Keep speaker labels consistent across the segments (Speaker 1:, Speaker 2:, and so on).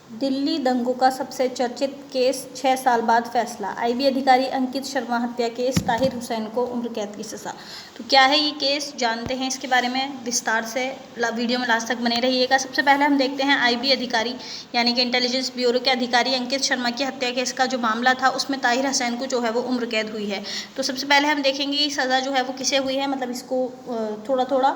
Speaker 1: दिल्ली दंगों का सबसे चर्चित केस, 6 साल बाद फैसला। आईबी अधिकारी अंकित शर्मा हत्या केस, ताहिर हुसैन को उम्र कैद की सजा। तो क्या है ये केस, जानते हैं इसके बारे में विस्तार से। वीडियो में लास्ट तक बने रहिएगा। सबसे पहले हम देखते हैं आईबी अधिकारी यानी कि इंटेलिजेंस ब्यूरो के अधिकारी अंकित शर्मा की हत्या केस का जो मामला था, उसमें ताहिर हुसैन को जो है वो उम्र कैद हुई है। तो सबसे पहले हम देखेंगे ये सज़ा जो है वो किसे हुई है, मतलब इसको थोड़ा थोड़ा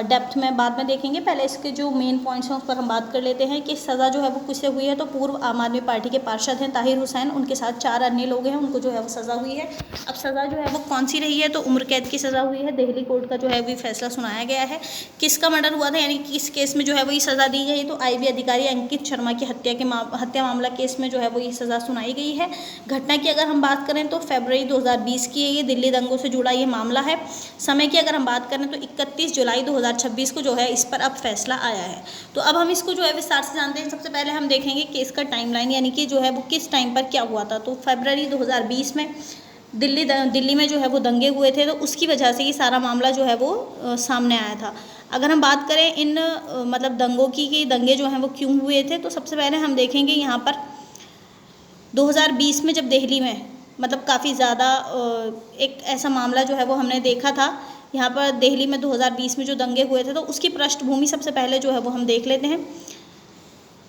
Speaker 1: डेप्थ में बाद में देखेंगे। पहले इसके जो मेन पॉइंट्स हैं उस पर हम बात कर लेते हैं कि सज़ा जो है वो किससे हुई है। तो पूर्व आम आदमी पार्टी के पार्षद हैं ताहिर हुसैन, उनके साथ 4 अन्य लोग हैं, उनको जो है वो सज़ा हुई है। अब सज़ा जो है वो कौन सी रही है, तो उम्र कैद की सज़ा हुई है। दिल्ली कोर्ट का जो है वो फैसला सुनाया गया है। किसका मर्डर हुआ था, यानी किस केस में जो है वो ये सज़ा दी गई, तो आईबी अधिकारी अंकित शर्मा की हत्या मामला केस में जो है वो ये सज़ा सुनाई गई है। घटना की अगर हम बात करें तो फरवरी 2020 की है, ये दिल्ली दंगों से जुड़ा ये मामला है। समय की अगर हम बात करें तो 31 जुलाई 2026 को जो है इस पर अब फैसला आया है। तो अब हम इसको जो है विस्तार से जानते हैं। सबसे पहले हम देखेंगे केस का टाइमलाइन, यानी कि जो है वो किस टाइम पर क्या हुआ था। तो फरवरी 2020 में दिल्ली में जो है वो दंगे हुए थे, तो उसकी वजह से ये सारा मामला जो है वो सामने आया था। अगर हम बात करें इन मतलब दंगों की कि दंगे जो हैं वो क्यों हुए थे, तो सबसे पहले हम देखेंगे यहाँ पर 2020 में जब दिल्ली में मतलब काफ़ी ज़्यादा एक ऐसा मामला जो है वो हमने देखा था। यहाँ पर दिल्ली में 2020 में जो दंगे हुए थे, तो उसकी पृष्ठभूमि सबसे पहले जो है वो हम देख लेते हैं।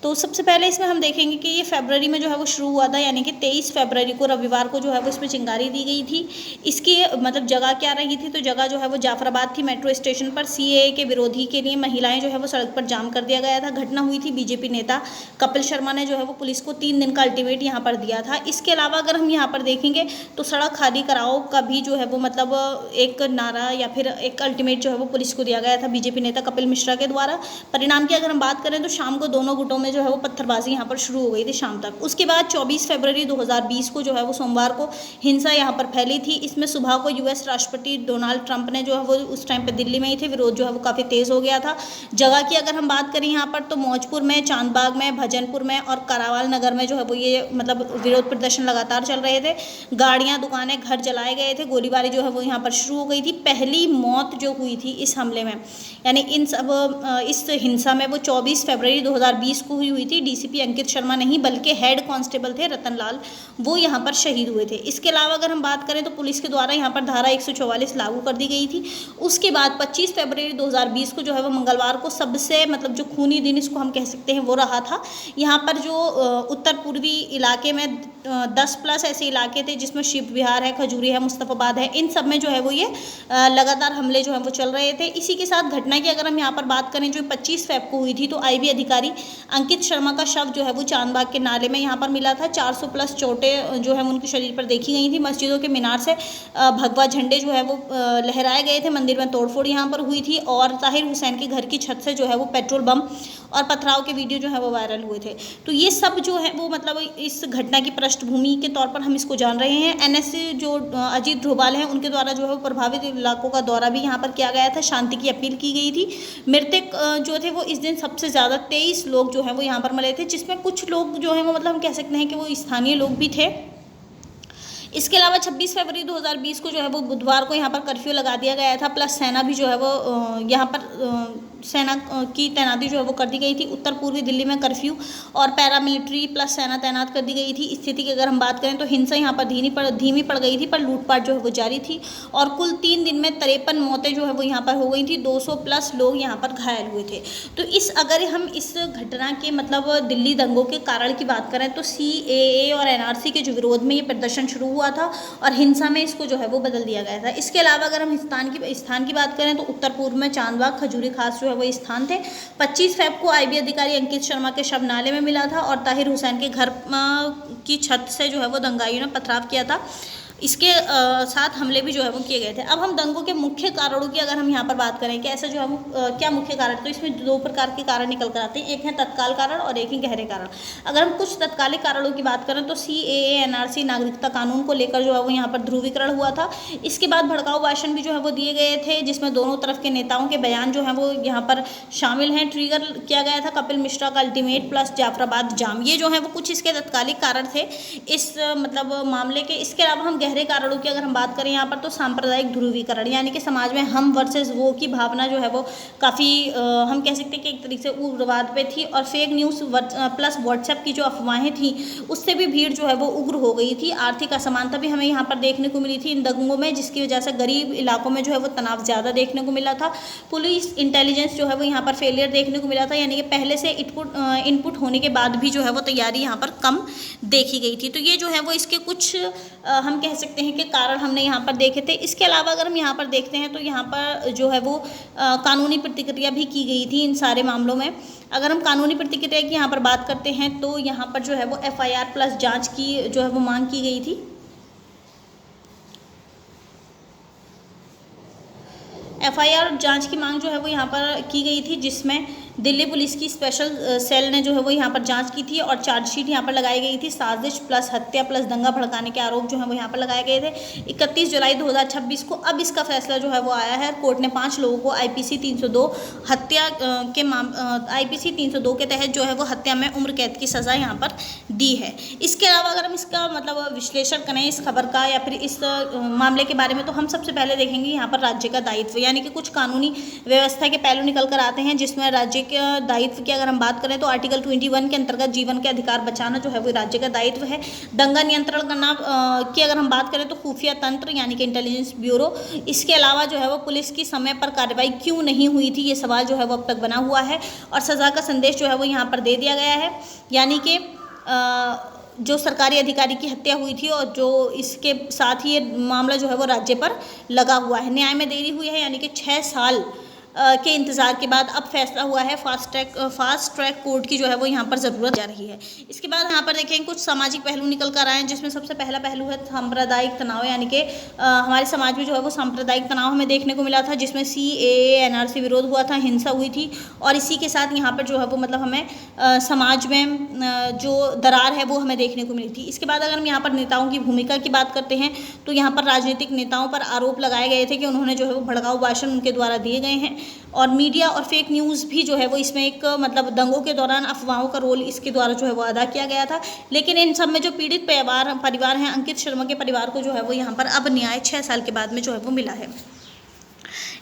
Speaker 1: तो सबसे पहले इसमें हम देखेंगे कि ये फरवरी में जो है वो शुरू हुआ था, यानी कि 23 फरवरी को रविवार को जो है वो इसमें चिंगारी दी गई थी। इसकी मतलब जगह क्या रही थी, तो जगह जो है वो जाफराबाद थी। मेट्रो स्टेशन पर सीएए के विरोधी के लिए महिलाएं जो है वो सड़क पर जाम कर दिया गया था। घटना हुई थी। बीजेपी नेता कपिल शर्मा ने जो है वो पुलिस को 3 दिन का अल्टीमेट यहाँ पर दिया था। इसके अलावा अगर हम यहाँ पर देखेंगे तो सड़क खाली कराओ का भी जो है वो मतलब एक नारा या फिर एक अल्टीमेट जो है वो पुलिस को दिया गया था बीजेपी नेता कपिल मिश्रा के द्वारा। परिणाम की अगर हम बात करें तो शाम को दोनों गुटों में जो है वो पत्थरबाजी यहाँ पर शुरू हो गई थी शाम तक। उसके बाद 24 फरवरी 2020 को जो है वो सोमवार को हिंसा यहाँ पर फैली थी। इसमें सुबह को यूएस राष्ट्रपति डोनाल्ड ट्रंप ने जो है वो उस टाइम पे दिल्ली में ही थे। विरोध जो है वो काफ़ी तेज़ हो गया था। जगह की अगर हम बात करें यहाँ पर तो मौजपुर में, चांदबाग में, भजनपुर में और करावाल नगर में जो है वो ये मतलब विरोध प्रदर्शन लगातार चल रहे थे। गाड़ियाँ, दुकानें, घर जलाए गए थे। गोलीबारी जो है वो यहाँ पर शुरू हो गई थी। पहली मौत जो हुई थी इस हमले में, यानी इस हिंसा में, वो 24 फरवरी 2020 को हुई थी। डीसीपी अंकित शर्मा नहीं बल्कि हेड कांस्टेबल थे रतन लाल, वो यहाँ पर शहीद हुए थे। इसके अलावा अगर हम बात करें तो पुलिस के द्वारा यहाँ पर धारा 144 लागू कर दी गई थी। उसके बाद 25 फरवरी 2020 को जो है वो मंगलवार को सबसे मतलब जो खूनी दिन इसको हम कह सकते हैं वो रहा था। यहाँ पर जो उत्तर पूर्वी इलाके में 10+ ऐसे इलाके थे जिसमें शिव विहार है, खजूरी है, मुस्तफ़ाबाद है, इन सब में जो है वो ये लगातार हमले जो है वो चल रहे थे। इसी के साथ घटना की अगर हम यहाँ पर बात करें जो 25 फेब को हुई थी, तो आईबी अधिकारी अंकित शर्मा का शव जो है वो चांदबाग के नाले में यहाँ पर मिला था। 400+ चोटें जो है उनके शरीर पर देखी गई थी। मस्जिदों के मीनार से भगवा झंडे जो है वो लहराए गए थे। मंदिर में तोड़फोड़ यहाँ पर हुई थी और ताहिर हुसैन के घर की छत से जो है वो पेट्रोल बम और पथराव के वीडियो जो है वो वायरल हुए थे। तो ये सब जो है वो मतलब इस घटना की पृष्ठभूमि के तौर पर हम इसको जान रहे हैं। एनएसए जो अजीत डोभाल हैं उनके द्वारा जो है प्रभावित इलाकों का दौरा भी यहाँ पर किया गया था। शांति की अपील की गई थी। मृतक जो थे वो इस दिन सबसे ज़्यादा 23 लोग जो हैं वो यहाँ पर मिले थे, जिसमें कुछ लोग जो हैं वो मतलब हम कह सकते हैं कि वो स्थानीय लोग भी थे। इसके अलावा 26 फरवरी 2020 को जो है वो बुधवार को यहाँ पर कर्फ्यू लगा दिया गया था। प्लस सेना भी जो है वो यहाँ पर सेना की तैनाती जो है वो कर दी गई थी। उत्तर पूर्वी दिल्ली में कर्फ्यू और पैरामिलिट्री प्लस सेना तैनात कर दी गई थी। स्थिति की अगर हम बात करें तो हिंसा यहाँ पर धीमी पड़ गई थी, पर लूटपाट जो है वो जारी थी और कुल 3 दिन में 53 मौतें जो है वो यहाँ पर हो गई थी। 200+ लोग यहाँ पर घायल हुए थे। तो अगर हम इस घटना के मतलब दिल्ली दंगों के कारण की बात करें तो सीएए और एनआरसी के जो विरोध में ये प्रदर्शन शुरू हुआ था और हिंसा में इसको जो है वो बदल दिया गया था। इसके अलावा अगर हम स्थान की बात करें तो उत्तर पूर्व में चांदबाग, खजूरी खास जो है वो स्थान थे। 25 फेब को आईबी अधिकारी अंकित शर्मा के शव नाले में मिला था और ताहिर हुसैन के घर की छत से जो है वो दंगाइयों ने पथराव किया था। इसके साथ हमले भी जो है वो किए गए थे। अब हम दंगों के मुख्य कारणों की अगर हम यहाँ पर बात करें कि ऐसा जो है वो क्या मुख्य कारण, तो इसमें 2 प्रकार के कारण निकल कर आते हैं। एक है तत्काल कारण और एक है गहरे कारण। अगर हम कुछ तत्कालिक कारणों की बात करें तो सीएए, एनआरसी, नागरिकता कानून को लेकर जो है वो यहाँ पर ध्रुवीकरण हुआ था। इसके बाद भड़काऊ भाषण भी जो है वो दिए गए थे, जिसमें दोनों तरफ के नेताओं के बयान जो हैं वो यहाँ पर शामिल हैं। ट्रिगर किया गया था कपिल मिश्रा का अल्टीमेट प्लस जाफराबाद जाम, ये जो है वो कुछ इसके तत्कालिक कारण थे इस मतलब मामले के। इसके अलावा हम गहरे कारणों की अगर हम बात करें यहाँ पर, तो सांप्रदायिक ध्रुवीकरण, यानी कि समाज में हम वर्सेस वो की भावना जो है वो काफ़ी हम कह सकते हैं कि एक तरीके से उग्रवाद पे थी। और फेक न्यूज़ प्लस व्हाट्सएप की जो अफवाहें थी उससे भी भीड़ जो है वो उग्र हो गई थी। आर्थिक असमानता भी हमें यहाँ पर देखने को मिली थी इन दंगों में, जिसकी वजह से गरीब इलाकों में जो है वो तनाव ज़्यादा देखने को मिला था। पुलिस इंटेलिजेंस जो है वो यहाँ पर फेलियर देखने को मिला था, यानी कि पहले से इनपुट होने के बाद भी जो है वो तैयारी यहाँ पर कम देखी गई थी। तो ये जो है वो इसके कुछ हम कह सकते हैं कि कारण हमने यहाँ पर देखे थे। इसके अलावा अगर हम यहाँ पर देखते हैं तो यहाँ पर जो है वो कानूनी प्रतिक्रिया भी की गई थी इन सारे मामलों में। अगर हम कानूनी प्रतिक्रिया की यहाँ पर बात करते हैं तो यहाँ पर जो है वो FIR प्लस जांच की जो है वो मांग की गई थी। FIR जांच की मांग जो है वो यहाँ पर की गई थी, जिसमें दिल्ली पुलिस की स्पेशल सेल ने जो है वो यहाँ पर जांच की थी और चार्जशीट यहाँ पर लगाई गई थी। साजिश प्लस हत्या प्लस दंगा भड़काने के आरोप जो है वो यहाँ पर लगाए गए थे 31 जुलाई 2026 को। अब इसका फैसला जो है वो आया है। कोर्ट ने 5 लोगों को IPC 302 हत्या के IPC 302 के तहत जो है वो हत्या में उम्र कैद की सज़ा यहाँ पर दी है। इसके अलावा अगर हम इसका मतलब विश्लेषण करें इस खबर का या फिर इस मामले के बारे में, तो हम सबसे पहले देखेंगे यहाँ पर राज्य का दायित्व, यानी कि कुछ कानूनी व्यवस्था के पहलू निकल कर आते हैं, जिसमें राज्य के दायित्व की अगर हम बात करें तो आर्टिकल 21 के अंतर्गत जीवन के अधिकार बचाना जो है वो राज्य का दायित्व है। दंगा नियंत्रण करना की अगर हम बात करें तो खुफिया तंत्र यानी कि इंटेलिजेंस ब्यूरो। इसके अलावा जो है वो पुलिस की समय पर कार्रवाई क्यों नहीं हुई थी, ये सवाल जो है वो अब तक बना हुआ है और सज़ा का संदेश जो है वो यहाँ पर दे दिया गया है, यानी कि जो सरकारी अधिकारी की हत्या हुई थी और जो इसके साथ ही ये मामला जो है वो राज्य पर लगा हुआ है। न्याय में देरी हुई है, यानी कि 6 साल के इंतज़ार के बाद अब फैसला हुआ है। फास्ट ट्रैक कोर्ट की जो है वो यहाँ पर ज़रूरत जा रही है। इसके बाद यहाँ पर देखें कुछ सामाजिक पहलू निकल कर आए हैं, जिसमें सबसे पहला पहलू है सांप्रदायिक तनाव, यानी कि हमारे समाज में जो है वो सांप्रदायिक तनाव हमें देखने को मिला था, जिसमें CAA NRC विरोध हुआ था, हिंसा हुई थी और इसी के साथ यहाँ पर जो है वो मतलब हमें समाज में जो दरार है वो हमें देखने को मिली थी। इसके बाद अगर हम यहाँ पर नेताओं की भूमिका की बात करते हैं तो यहाँ पर राजनीतिक नेताओं पर आरोप लगाए गए थे कि उन्होंने जो है वो भड़काऊ भाषण उनके द्वारा दिए गए हैं और मीडिया और फेक न्यूज़ भी जो है वो इसमें एक मतलब दंगों के दौरान अफवाहों का रोल इसके द्वारा जो है वो अदा किया गया था। लेकिन इन सब में जो पीड़ित परिवार हैं, अंकित शर्मा के परिवार को जो है वो यहाँ पर अब न्याय 6 साल के बाद में जो है वो मिला है।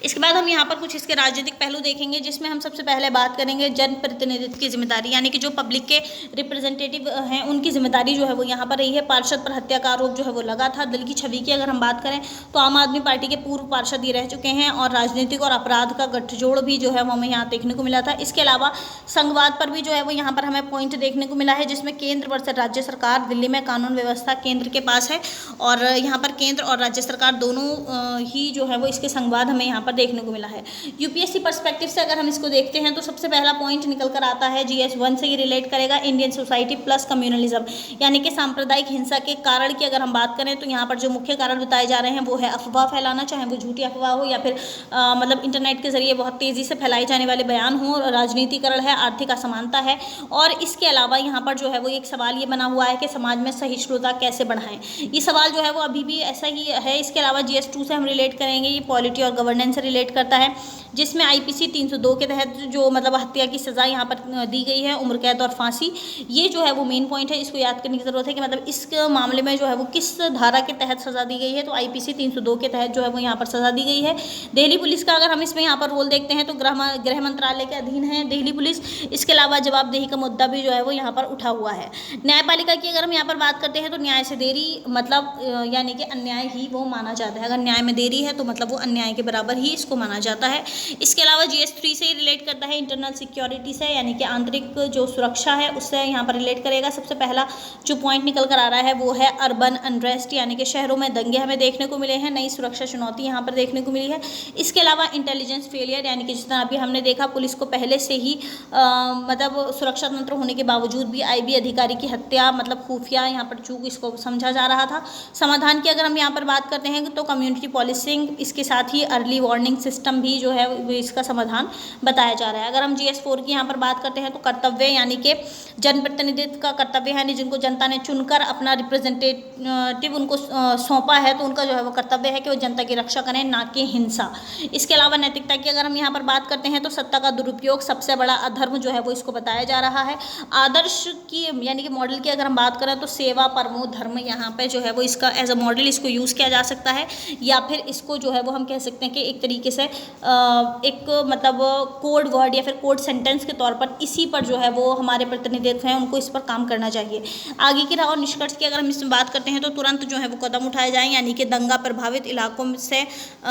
Speaker 1: इसके बाद हम यहाँ पर कुछ इसके राजनीतिक पहलू देखेंगे, जिसमें हम सबसे पहले बात करेंगे जनप्रतिनिधित्व की जिम्मेदारी, यानी कि जो पब्लिक के रिप्रेजेंटेटिव हैं उनकी जिम्मेदारी जो है वो यहाँ पर रही है। पार्षद पर हत्या का आरोप जो है वो लगा था। दल की छवि की अगर हम बात करें तो आम आदमी पार्टी के पूर्व पार्षद ये रह चुके हैं और राजनीतिक और अपराध का गठजोड़ भी जो है वो हमें यहाँ देखने को मिला था। इसके अलावा संघवाद पर भी जो है वो यहाँ पर हमें पॉइंट देखने को मिला है, जिसमें केंद्र वर्सेस राज्य सरकार। दिल्ली में कानून व्यवस्था केंद्र के पास है और यहाँ पर केंद्र और राज्य सरकार दोनों ही जो है वो इसके संघवाद हमें यहाँ पर देखने को मिला है। UPSC पर्सपेक्टिव से अगर हम इसको देखते हैं तो सबसे पहला पॉइंट निकल कर आता है GS 1 से ये रिलेट करेगा इंडियन सोसाइटी प्लस कम्युनलिज्म, यानी कि सांप्रदायिक हिंसा के कारण की अगर हम बात करें तो यहाँ पर जो मुख्य कारण बताए जा रहे हैं वो है अफवाह फैलाना, चाहे वो झूठी अफवाह हो या फिर मतलब इंटरनेट के जरिए बहुत तेज़ी से फैलाए जाने वाले बयान हो, राजनीतिकरण है, आर्थिक असमानता है। और इसके अलावा यहाँ पर जो है वो एक सवाल ये बना हुआ है कि समाज में सहिष्णुता कैसे बढ़ाएं। ये सवाल जो है वो अभी भी ऐसा ही है। इसके अलावा GS 2 से हम रिलेट करेंगे, ये पॉलिटी और गवर्नेंस से रिलेट करता है, जिसमें IPC 302 के तहत जो मतलब हत्या की सज़ा यहाँ पर दी गई है, उम्र कैद और फांसी, ये जो है वो मेन पॉइंट है। इसको याद करने की ज़रूरत है कि मतलब इस मामले में जो है वो किस धारा के तहत सज़ा दी गई है, तो IPC 302 के तहत जो है वो यहाँ पर सज़ा दी गई है। दिल्ली पुलिस का अगर हम इसमें यहाँ पर रोल देखते हैं तो गृह मंत्रालय के अधीन है दिल्ली पुलिस। इसके अलावा जवाबदेही का मुद्दा भी जो है वो यहाँ पर उठा हुआ है। न्यायपालिका की अगर हम यहाँ पर बात करते हैं तो न्याय से देरी मतलब यानी कि अन्याय ही वो माना जाता है। अगर न्याय में देरी है तो मतलब वो अन्याय के बराबर ही इसको माना जाता है। इसके अलावा GS 3 से रिलेट करता है इंटरनल सिक्योरिटी से, यानी कि आंतरिक जो सुरक्षा है उससे यहाँ पर रिलेट करेगा। सबसे पहला जो पॉइंट निकल कर आ रहा है वो है अर्बन अनरेस्ट, यानी कि शहरों में दंगे हमें देखने को मिले हैं, नई सुरक्षा चुनौती यहाँ पर देखने को मिली है। इसके अलावा इंटेलिजेंस फेलियर, यानी कि जितना अभी हमने देखा पुलिस को पहले से ही मतलब सुरक्षा तंत्र होने के बावजूद भी IB अधिकारी की हत्या मतलब खुफिया यहाँ पर चूक इसको समझा जा रहा था। समाधान की अगर हम यहाँ पर बात करते हैं तो कम्युनिटी पॉलिसिंग, इसके साथ ही अर्ली वार्निंग सिस्टम भी जो है इसका समाधान बताया जा रहा है। अगर हम GS 4 की यहाँ पर बात करते हैं तो कर्तव्य, यानी कि जनप्रतिनिधित्व का कर्तव्य है, यानी जिनको जनता ने चुनकर अपना रिप्रेजेंटेटिव उनको सौंपा है, तो उनका जो है वो कर्तव्य है कि वो जनता की रक्षा करें, ना कि हिंसा। इसके अलावा नैतिकता की अगर हम यहाँ पर बात करते हैं तो सत्ता का दुरुपयोग सबसे बड़ा अधर्म जो है वो इसको बताया जा रहा है। आदर्श की यानी कि मॉडल की अगर हम बात करें तो सेवा परमो धर्म यहाँ पे जो है वो इसका एज अ मॉडल इसको यूज़ किया जा सकता है, या फिर इसको जो है वो हम कह सकते हैं कि एक तरीके से एक मतलब कोड वर्ड या फिर कोड सेंटेंस के तौर पर इसी पर जो है वो हमारे प्रतिनिधित्व हैं उनको इस पर काम करना चाहिए। आगे की राह और निष्कर्ष की अगर हम इसमें बात करते हैं तो तुरंत जो है वो कदम उठाए जाएं, यानी कि दंगा प्रभावित इलाकों से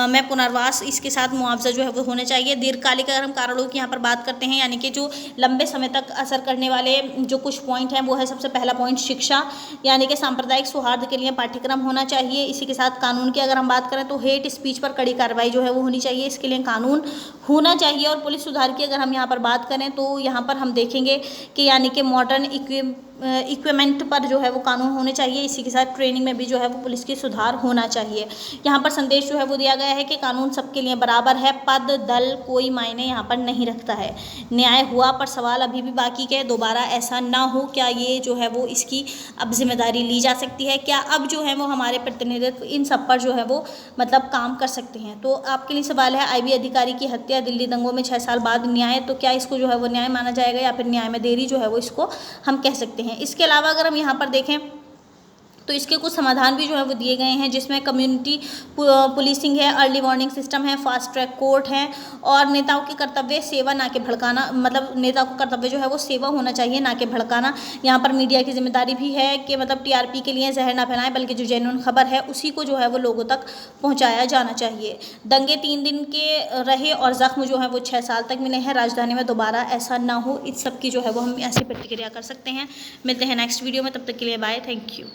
Speaker 1: में पुनर्वास, इसके साथ मुआवजा जो है वो होने चाहिए। दीर्घकालिक अगर हम कारणों की यहाँ पर बात करते हैं, यानी कि जो लंबे समय तक असर करने वाले जो कुछ पॉइंट हैं वो है सबसे पहला पॉइंट शिक्षा, यानी कि सांप्रदायिक सौहार्द के लिए पाठ्यक्रम होना चाहिए। इसी के साथ कानून की अगर हम बात करें तो हेट स्पीच पर कड़ी कार्रवाई जो है वो होनी चाहिए, इसके लिए कानून होना चाहिए। और पुलिस सुधार की अगर हम यहाँ पर बात करें तो यहाँ पर हम देखेंगे कि यानी कि मॉडर्न इक्विपमेंट पर जो है वो कानून होने चाहिए। इसी के साथ ट्रेनिंग में भी जो है वो पुलिस की सुधार होना चाहिए। यहाँ पर संदेश जो है वो दिया गया है कि कानून सबके लिए बराबर है, पद दल कोई मायने यहाँ पर नहीं रखता है। न्याय हुआ, पर सवाल अभी भी बाकी के दोबारा ऐसा ना हो। क्या ये जो है वो इसकी अब जिम्मेदारी ली जा सकती है? क्या अब जो है वो हमारे प्रतिनिधित्व इन सब पर जो है वो मतलब काम कर सकते हैं? तो आपके लिए सवाल है, IB अधिकारी की हत्या दिल्ली दंगों में 6 साल बाद न्याय, तो क्या इसको जो है वो न्याय माना जाएगा या फिर न्याय में देरी जो है वो इसको हम कह सकते हैं? इसके अलावा अगर हम यहाँ पर देखें तो इसके कुछ समाधान भी जो है वो दिए गए हैं, जिसमें कम्युनिटी पुलिसिंग है, अर्ली वार्निंग सिस्टम है, फास्ट ट्रैक कोर्ट है, और नेताओं के कर्तव्य सेवा ना कि भड़काना, मतलब नेता को कर्तव्य जो है वो सेवा होना चाहिए ना कि भड़काना। यहाँ पर मीडिया की जिम्मेदारी भी है कि मतलब TRP के लिए जहर ना फैलाएं, बल्कि जो जेन्युइन खबर है उसी को जो है वो लोगों तक पहुँचाया जाना चाहिए। दंगे 3 दिन के रहे और जख्म जो है वो 6 साल तक मिले हैं, राजधानी में दोबारा ऐसा ना हो, इस सब की जो है वो हम ऐसी प्रतिक्रिया कर सकते हैं। मिलते हैं नेक्स्ट वीडियो में, तब तक के लिए बाय, थैंक यू।